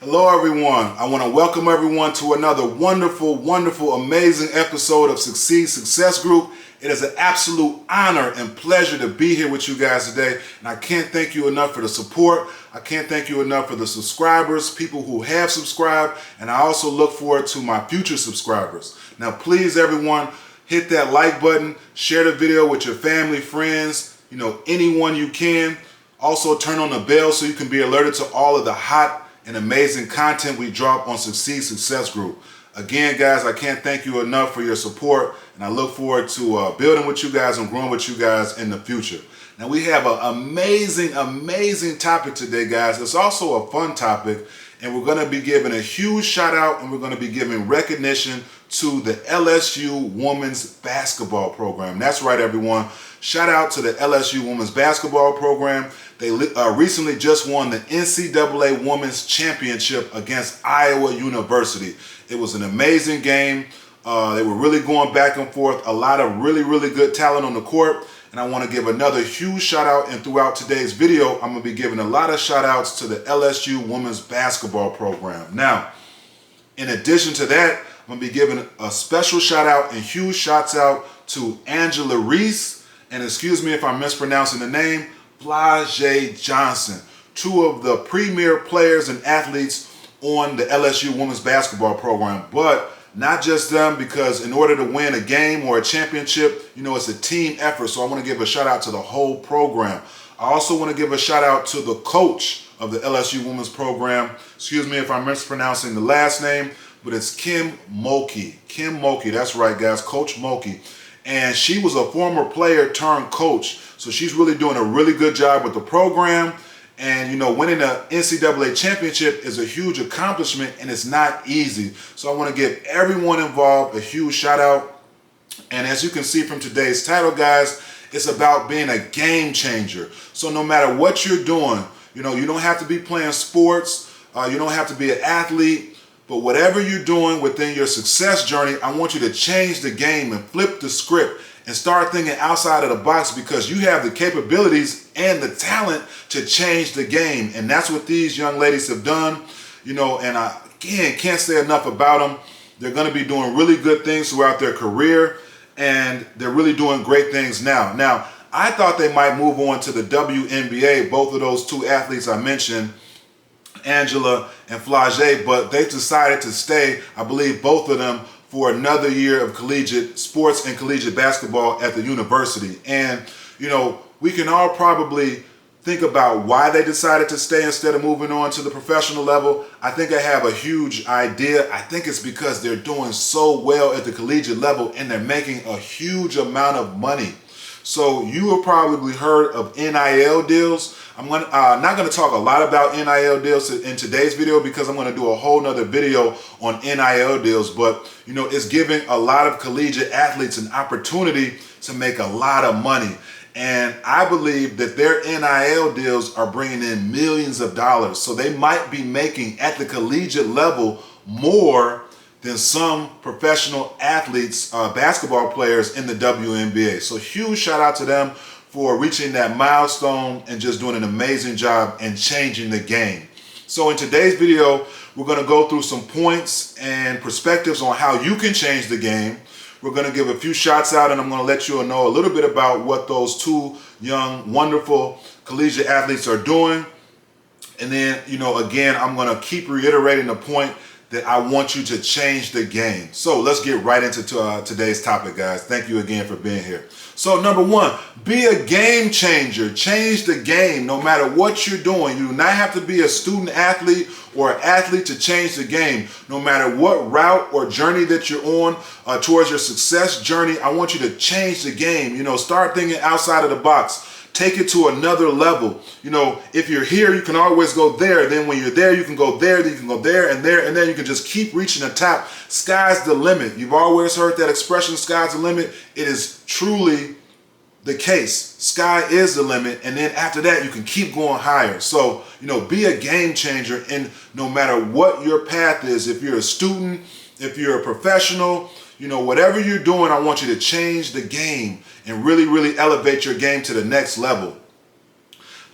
Hello everyone. I want to welcome everyone to another wonderful, amazing episode of Succeed Success Group. It is an absolute honor and pleasure to be here with you guys today. And I can't thank you enough for the support. I can't thank you enough for the subscribers, people who have subscribed. And I also look forward to my future subscribers. Now, please everyone, hit that like button, share the video with your family, friends, anyone you can. Also turn on the bell so you can be alerted to all of the hot and amazing content we drop on Succeed Success Group. Again, guys, I can't thank you enough for your support, and I look forward to building with you guys and growing with you guys in the future. Now, we have an amazing topic today, guys. It's also a fun topic, and we're going to be giving a huge shout out, and we're going to be giving recognition to the LSU Women's Basketball Program. That's right, everyone. Shout out to the LSU Women's Basketball Program. They recently just won the NCAA Women's Championship against Iowa University. It was an amazing game. They were really going back and forth. A lot of really good talent on the court. And I want to give another huge shout out. And throughout today's video, I'm going to be giving a lot of shout outs to the LSU Women's Basketball Program. Now, in addition to that, I'm going to be giving a special shout out and huge shouts out to Angela Reese, and excuse me if I'm mispronouncing the name, Flau'jae Johnson, two of the premier players and athletes on the LSU Women's Basketball Program. But not just them, because in order to win a game or a championship, it's a team effort. So I want to give a shout out to the whole program. I also want to give a shout out to the coach of the LSU Women's Program. Excuse me if I'm mispronouncing the last name, but it's Kim Mulkey. Kim Mulkey, that's right, guys, Coach Mulkey. And she was a former player turned coach. So she's really doing a really good job with the program. And, winning the NCAA championship is a huge accomplishment, and it's not easy. So I want to give everyone involved a huge shout out. And as you can see from today's title, guys, it's about being a game changer. So no matter what you're doing, you don't have to be playing sports. You don't have to be an athlete. But whatever you're doing within your success journey, I want you to change the game and flip the script and start thinking outside of the box, because you have the capabilities and the talent to change the game. And that's what these young ladies have done, and I, again, can't say enough about them. They're going to be doing really good things throughout their career, and they're really doing great things now. Now, I thought they might move on to the WNBA, both of those two athletes I mentioned, Angela and Flau'jae, but they've decided to stay, I believe, both of them, for another year of collegiate sports and collegiate basketball at the university. And, we can all probably think about why they decided to stay instead of moving on to the professional level. I think I have a huge idea. I think it's because they're doing so well at the collegiate level, and they're making a huge amount of money. So you have probably heard of NIL deals. I'm not going to talk a lot about NIL deals in today's video, because I'm going to do a whole nother video on NIL deals. But, it's giving a lot of collegiate athletes an opportunity to make a lot of money. And I believe that their NIL deals are bringing in millions of dollars. So they might be making at the collegiate level more than some professional athletes, basketball players in the WNBA. So huge shout out to them for reaching that milestone and just doing an amazing job and changing the game. So in today's video, we're going to go through some points and perspectives on how you can change the game. We're going to give a few shots out, and I'm going to let you know a little bit about what those two young, wonderful collegiate athletes are doing. And then, again, I'm going to keep reiterating the point that I want you to change the game. So let's get right into today's topic, guys. Thank you again for being here. So number one, be a game changer. Change the game no matter what you're doing. You do not have to be a student athlete or an athlete to change the game. No matter what route or journey that you're on towards your success journey, I want you to change the game. Start thinking outside of the box. Take it to another level. If you're here, you can always go there. Then when you're there, you can go there, then you can go there, and then you can just keep reaching the top. Sky's the limit. You've always heard that expression, sky's the limit. It is truly the case. Sky is the limit, and then after that, you can keep going higher. So, be a game changer, and no matter what your path is, if you're a student, if you're a professional, whatever you're doing, I want you to change the game and really elevate your game to the next level.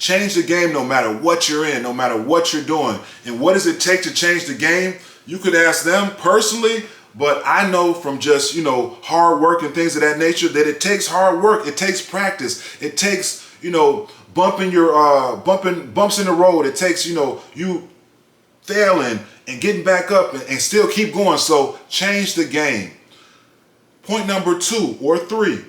Change the game no matter what you're in, no matter what you're doing. And what does it take to change the game? You could ask them personally, but I know from just, hard work and things of that nature that it takes hard work. It takes practice. It takes, bumps in the road. It takes, you failing and getting back up and still keep going. So change the game. Point number 2 or 3,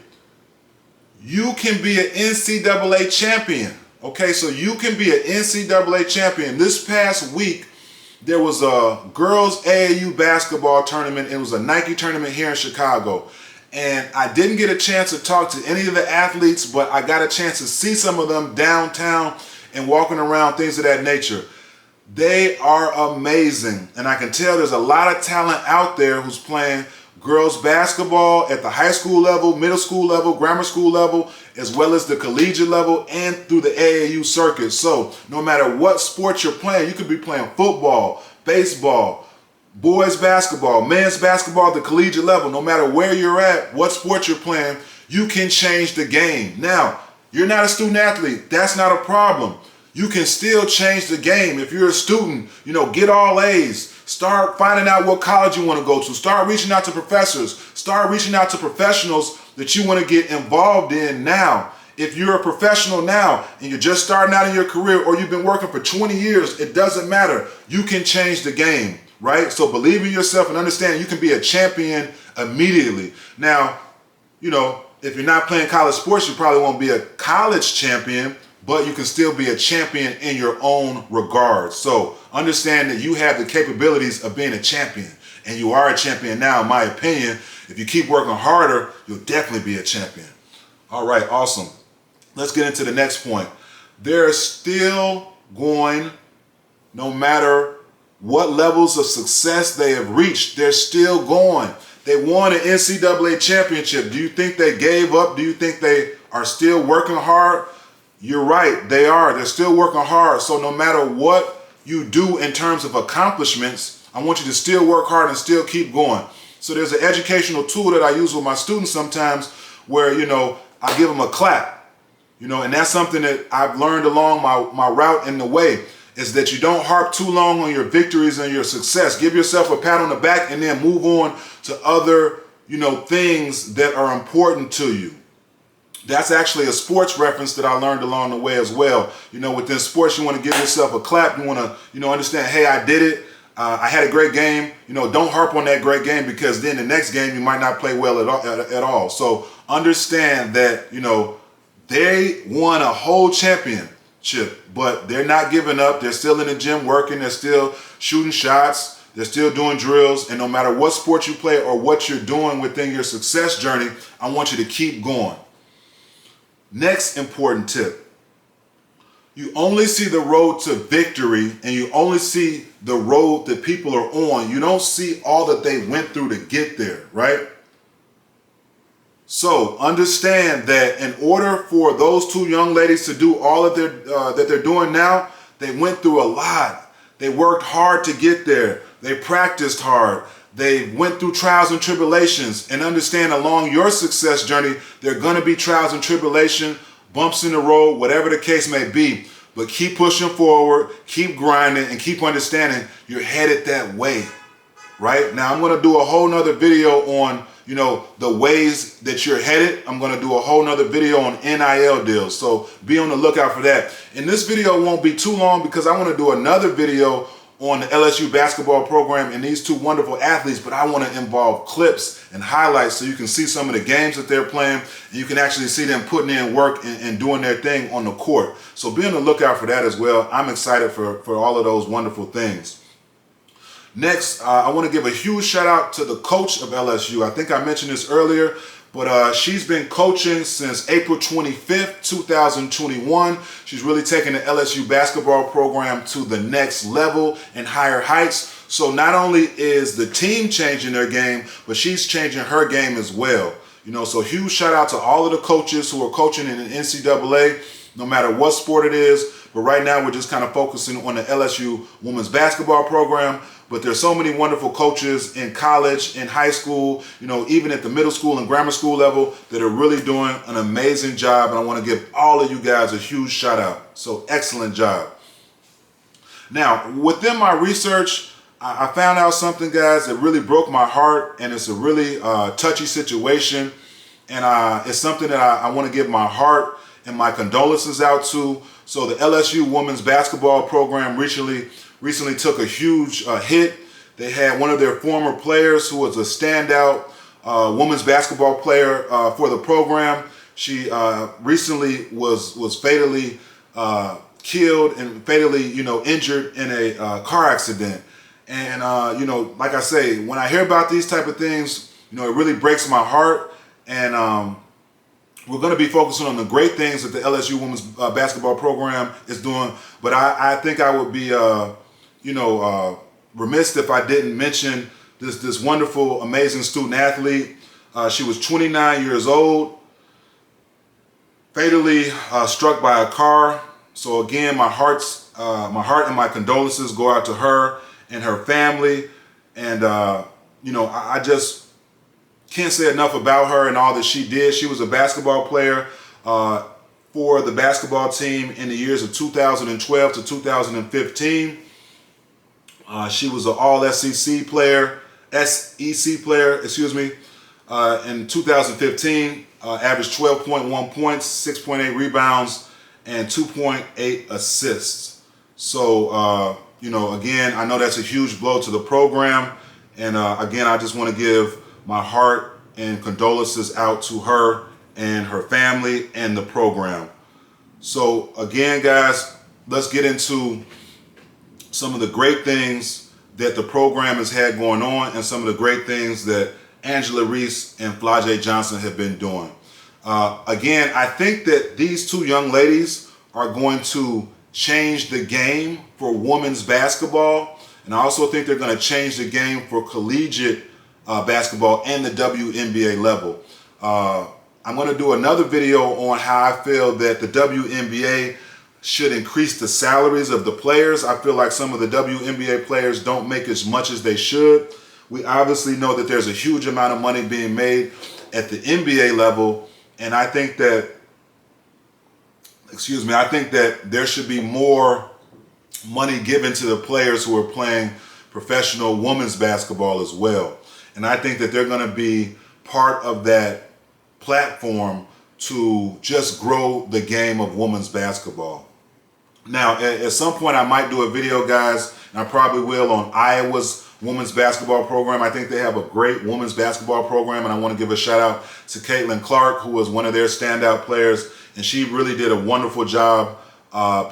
you can be an NCAA champion. Okay, so you can be an NCAA champion. This past week, there was a girls AAU basketball tournament. It was a Nike tournament here in Chicago. And I didn't get a chance to talk to any of the athletes, but I got a chance to see some of them downtown and walking around, things of that nature. They are amazing. And I can tell there's a lot of talent out there who's playing girls basketball at the high school level, middle school level, grammar school level, as well as the collegiate level and through the AAU circuit. So no matter what sport you're playing, you could be playing football, baseball, boys basketball, men's basketball at the collegiate level. No matter where you're at, what sport you're playing, you can change the game. Now, you're not a student athlete. That's not a problem. You can still change the game. If you're a student, get all A's. Start finding out what college you want to go to. Start reaching out to professors. Start reaching out to professionals that you want to get involved in now. If you're a professional now and you're just starting out in your career or you've been working for 20 years, it doesn't matter. You can change the game, right? So believe in yourself and understand you can be a champion immediately. Now, if you're not playing college sports, you probably won't be a college champion, but you can still be a champion in your own regard. So understand that you have the capabilities of being a champion, and you are a champion now, in my opinion. If you keep working harder, you'll definitely be a champion. All right, awesome. Let's get into the next point. They're still going, no matter what levels of success they have reached, they're still going. They won an NCAA championship. Do you think they gave up? Do you think they are still working hard? You're right, they are. They're still working hard. So no matter what you do in terms of accomplishments, I want you to still work hard and still keep going. So there's an educational tool that I use with my students sometimes where, I give them a clap, and that's something that I've learned along my route in the way, is that you don't harp too long on your victories and your success. Give yourself a pat on the back and then move on to other, things that are important to you. That's actually a sports reference that I learned along the way as well. Within sports, you want to give yourself a clap. You want to, understand, hey, I did it. I had a great game. Don't harp on that great game, because then the next game you might not play well at all. So understand that, they won a whole championship, but they're not giving up. They're still in the gym working. They're still shooting shots. They're still doing drills. And no matter what sport you play or what you're doing within your success journey, I want you to keep going. Next important tip. You only see the road to victory, and you only see the road that people are on. You don't see all that they went through to get there, right? So understand that in order for those two young ladies to do all of that they're doing now, they went through a lot. They worked hard to get there. They practiced hard. They went through trials and tribulations. And understand, along your success journey, there are going to be trials and tribulation, bumps in the road, whatever the case may be. But keep pushing forward, keep grinding, and keep understanding you're headed that way. Right? Now, I'm going to do a whole nother video on, the ways that you're headed. I'm going to do a whole nother video on NIL deals. So be on the lookout for that. And this video won't be too long, because I want to do another video on the LSU basketball program and these two wonderful athletes, but I want to involve clips and highlights so you can see some of the games that they're playing, and you can actually see them putting in work and doing their thing on the court. So be on the lookout for that as well. I'm excited for all of those wonderful things. Next, I want to give a huge shout out to the coach of LSU. I think I mentioned this earlier, but she's been coaching since April 25th, 2021. She's really taken the LSU basketball program to the next level and higher heights. So not only is the team changing their game, but she's changing her game as well. So huge shout out to all of the coaches who are coaching in the NCAA, no matter what sport it is. But right now we're just kind of focusing on the LSU women's basketball program. but there's so many wonderful coaches in college, in high school, even at the middle school and grammar school level that are really doing an amazing job. And I want to give all of you guys a huge shout out. So excellent job. Now, within my research, I found out something, guys, that really broke my heart, and it's a really touchy situation. And it's something that I want to give my heart and my condolences out to. So the LSU women's basketball program recently took a huge hit. They had one of their former players who was a standout women's basketball player for the program. She recently was fatally killed and fatally, injured in a car accident. And, like I say, when I hear about these type of things, it really breaks my heart. And we're going to be focusing on the great things that the LSU women's basketball program is doing. But I think I would be, remiss if I didn't mention this wonderful, amazing student athlete. She was 29 years old, fatally struck by a car. So again, my heart and my condolences go out to her and her family. And I just can't say enough about her and all that she did. She was a basketball player for the basketball team in the years of 2012 to 2015. She was an all SEC player, excuse me. In 2015, averaged 12.1 points, 6.8 rebounds, and 2.8 assists. So, again, I know that's a huge blow to the program. And again, I just want to give my heart and condolences out to her and her family and the program. So again, guys, let's get into some of the great things that the program has had going on and some of the great things that Angela Reese and Flau'jae Johnson have been doing. Again, I think that these two young ladies are going to change the game for women's basketball. And I also think they're going to change the game for collegiate basketball and the WNBA level. I'm going to do another video on how I feel that the WNBA should increase the salaries of the players. I feel like some of the WNBA players don't make as much as they should. We obviously know that there's a huge amount of money being made at the NBA level, and I think that, I think that there should be more money given to the players who are playing professional women's basketball as well. And I think that they're going to be part of that platform to just grow the game of women's basketball. Now, at some point I might do a video, guys, and I probably will, on Iowa's women's basketball program. I think they have a great women's basketball program, and I want to give a shout out to Caitlin Clark, who was one of their standout players, and she really did a wonderful job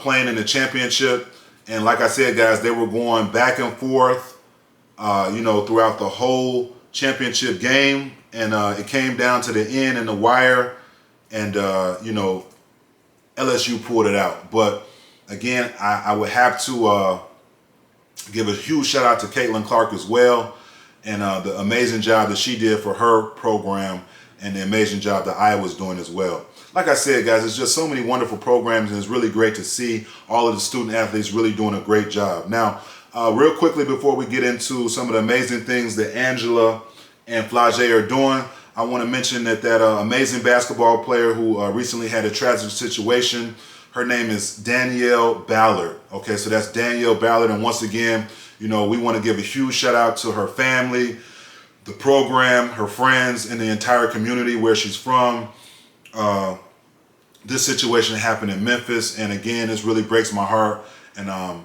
playing in the championship. And like I said, guys, they were going back and forth throughout the whole championship game, and it came down to the end in the wire, and LSU pulled it out. But again, I would have to give a huge shout out to Caitlin Clark as well, and the amazing job that she did for her program, and the amazing job that Iowa's doing as well. Like I said, guys, it's just so many wonderful programs, and it's really great to see all of the student athletes really doing a great job. Now, real quickly, before we get into some of the amazing things that Angela and Flau'jae are doing, I want to mention that amazing basketball player who recently had a tragic situation, her name is Danielle Ballard. Okay, so that's Danielle Ballard, and once again, we want to give a huge shout out to her family, the program, her friends, and the entire community where she's from. This situation happened in Memphis, and again, this really breaks my heart. And I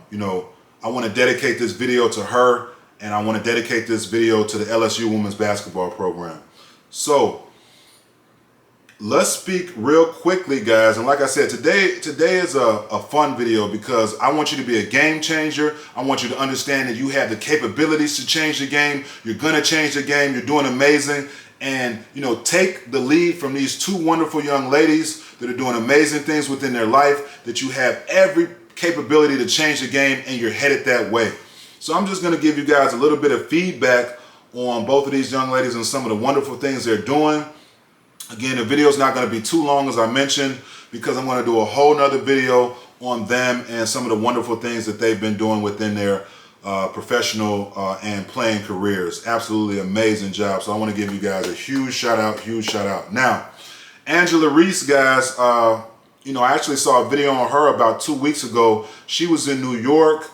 want to dedicate this video to her, and I want to dedicate this video to the LSU women's basketball program. So let's speak real quickly, guys. And like I said, today is a fun video because I want you to be a game changer. I want you to understand that you have the capabilities to change the game. You're going to change the game. You're doing amazing. And, take the lead from these two wonderful young ladies that are doing amazing things within their life, that you have every capability to change the game, and you're headed that way. So I'm just going to give you guys a little bit of feedback on both of these young ladies and some of the wonderful things they're doing. Again, the video is not going to be too long, as I mentioned, because I'm going to do a whole nother video on them and some of the wonderful things that they've been doing within their professional and playing careers. Absolutely amazing job. So I want to give you guys a huge shout out, huge shout out. Now, Angela Reese, guys, you know, I actually saw a video on her about 2 weeks ago. She was in New York,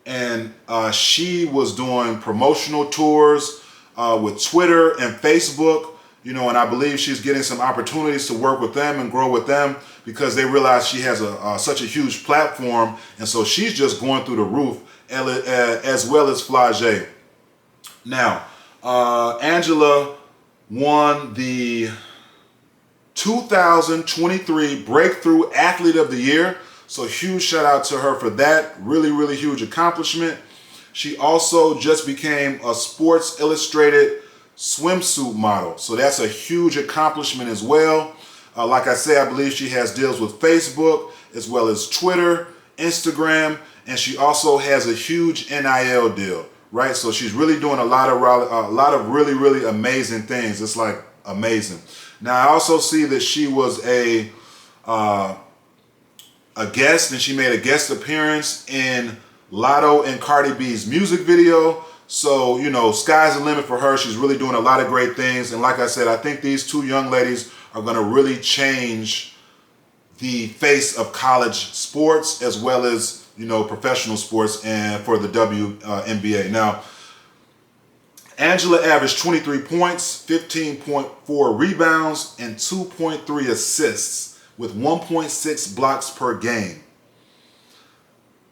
and she was doing promotional tours with Twitter and Facebook, you know, and I believe she's getting some opportunities to work with them and grow with them because they realize she has such a huge platform, and so she's just going through the roof, as well as Flau'jae. Now, Angela won the 2023 Breakthrough Athlete of the Year. So huge shout out to her for that. Really, really huge accomplishment. She also just became a Sports Illustrated swimsuit model. So that's a huge accomplishment as well. Like I say, I believe she has deals with Facebook as well as Twitter, Instagram, and she also has a huge NIL deal, right? So she's really doing a lot of really, really amazing things. It's like amazing. Now, I also see that she was a guest, and she made a guest appearance in Lotto and Cardi B's music video. So, you know, sky's the limit for her. She's really doing a lot of great things. And like I said, I think these two young ladies are going to really change the face of college sports as well as, you know, professional sports and for the WNBA. Now, Angela averaged 23 points, 15.4 rebounds, and 2.3 assists with 1.6 blocks per game.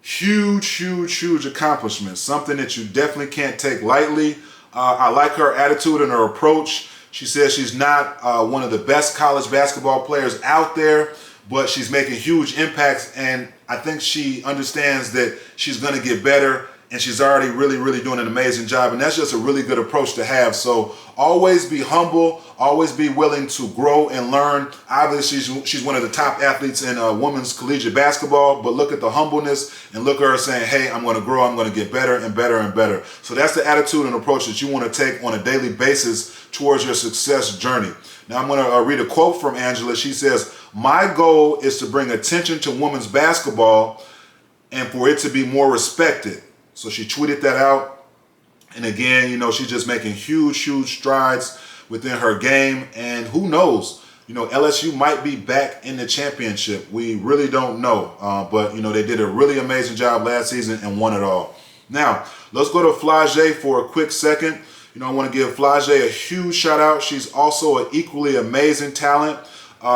Huge, huge, huge accomplishment. Something that you definitely can't take lightly. I like her attitude and her approach. She says she's not one of the best college basketball players out there, but she's making huge impacts, and I think she understands that she's going to get better, and she's already really, really doing an amazing job, and that's just a really good approach to have. So always be humble, always be willing to grow and learn. Obviously, she's one of the top athletes in women's collegiate basketball, but look at the humbleness and look at her saying, hey, I'm going to grow, I'm going to get better and better and better. So that's the attitude and approach that you want to take on a daily basis towards your success journey. Now I'm going to read a quote from Angela. She says, "My goal is to bring attention to women's basketball and for it to be more respected." So she tweeted that out. And again, you know, she's just making huge, huge strides within her game. And who knows, you know, LSU might be back in the championship. We really don't know. But, you know, they did a really amazing job last season and won it all. Now, let's go to Flau'jae for a quick second. You know, I want to give Flau'jae a huge shout out. She's also an equally amazing talent.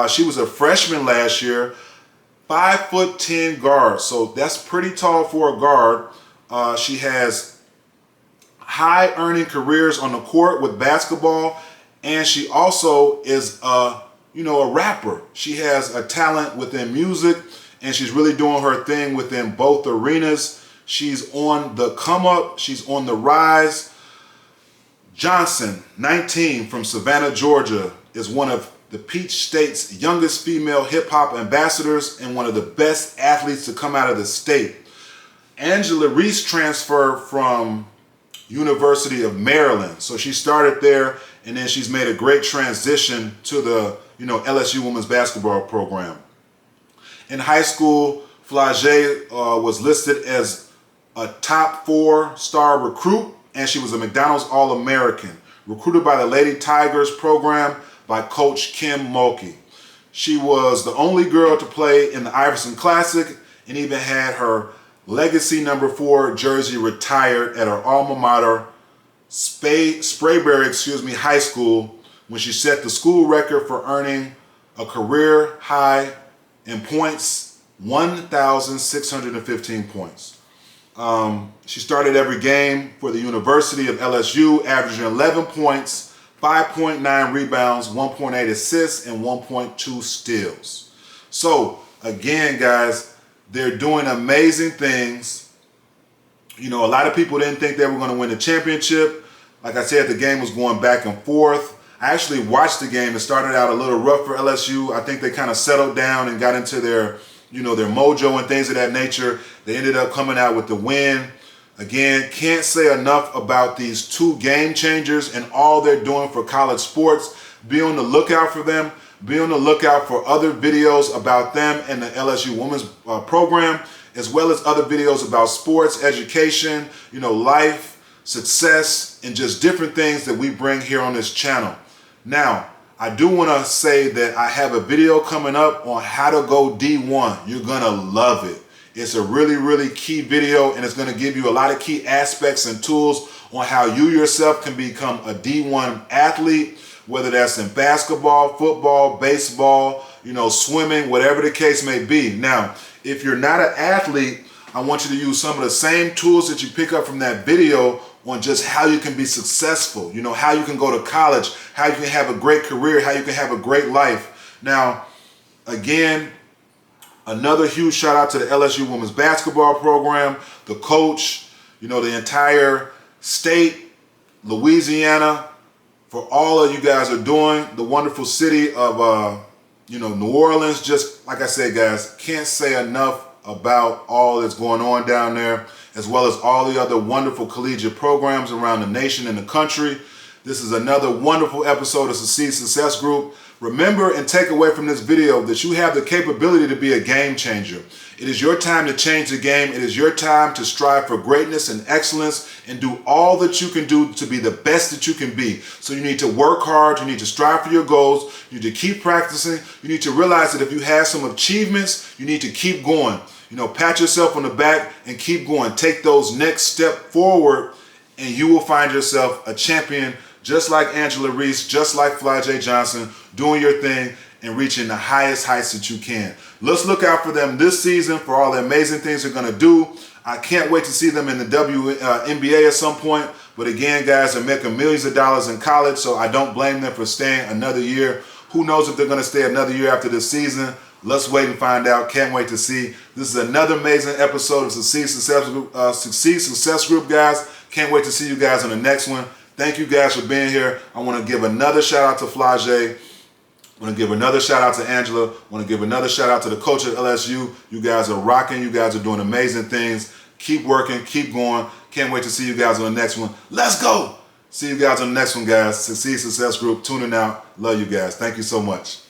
She was a freshman last year, 5'10" guard. So that's pretty tall for a guard. She has high earning careers on the court with basketball, and she also is a rapper. She has a talent within music, and she's really doing her thing within both arenas. She's on the come up, she's on the rise. Johnson, 19, from Savannah, Georgia, is one of the Peach State's youngest female hip hop ambassadors and one of the best athletes to come out of the state. Angela Reese transferred from University of Maryland. So she started there, and then she's made a great transition to the, LSU women's basketball program. In high school, Flau'jae was listed as a top 4-star recruit, and she was a McDonald's All-American, recruited by the Lady Tigers program by Coach Kim Mulkey. She was the only girl to play in the Iverson Classic and even had her Legacy number 4 jersey retired at her alma mater, Sprayberry High School, when she set the school record for earning a career high in points, 1,615 points. She started every game for the University of LSU, averaging 11 points, 5.9 rebounds, 1.8 assists, and 1.2 steals. So again, guys, they're doing amazing things. A lot of people didn't think they were going to win the championship. Like I said, the game was going back and forth. I actually watched the game. It started out a little rough for LSU. I think they kind of settled down and got into their mojo and things of that nature. They ended up coming out with the win. Again, can't say enough about these two game changers and all they're doing for college sports. Be on the lookout for them. Be on the lookout for other videos about them and the LSU women's program. as well as other videos about sports, education, life, success, and just different things that we bring here on this channel. Now, I do want to say that I have a video coming up on how to go D1. You're going to love it. It's a really, really key video, and it's going to give you a lot of key aspects and tools on how you yourself can become a D1 athlete, whether that's in basketball, football, baseball, swimming, whatever the case may be. Now, if you're not an athlete, I want you to use some of the same tools that you pick up from that video on just how you can be successful, how you can go to college, how you can have a great career, how you can have a great life. Now, again, another huge shout out to the LSU women's basketball program, the coach, the entire state, Louisiana, for all of you guys are doing, the wonderful city of, New Orleans. Just like I said, guys, can't say enough about all that's going on down there, as well as all the other wonderful collegiate programs around the nation and the country. This is another wonderful episode of Succeed Success Group. Remember and take away from this video that you have the capability to be a game changer. It is your time to change the game. It is your time to strive for greatness and excellence and do all that you can do to be the best that you can be. So you need to work hard. You need to strive for your goals. You need to keep practicing. You need to realize that if you have some achievements, you need to keep going. Pat yourself on the back and keep going. Take those next step forward, and you will find yourself a champion, just like Angela Reese, just like Flau'jae Johnson, doing your thing and reaching the highest heights that you can. Let's look out for them this season for all the amazing things they're going to do. I can't wait to see them in the NBA at some point. But again, guys, they're making millions of dollars in college, so I don't blame them for staying another year. Who knows if they're going to stay another year after this season? Let's wait and find out. Can't wait to see. This is another amazing episode of Succeed Success Group, guys. Can't wait to see you guys on the next one. Thank you guys for being here. I want to give another shout out to Flau'jae. I want to give another shout out to Angela. I want to give another shout out to the coach at LSU. You guys are rocking. You guys are doing amazing things. Keep working. Keep going. Can't wait to see you guys on the next one. Let's go. See you guys on the next one, guys. Succeed Success Group. Tuning out. Love you guys. Thank you so much.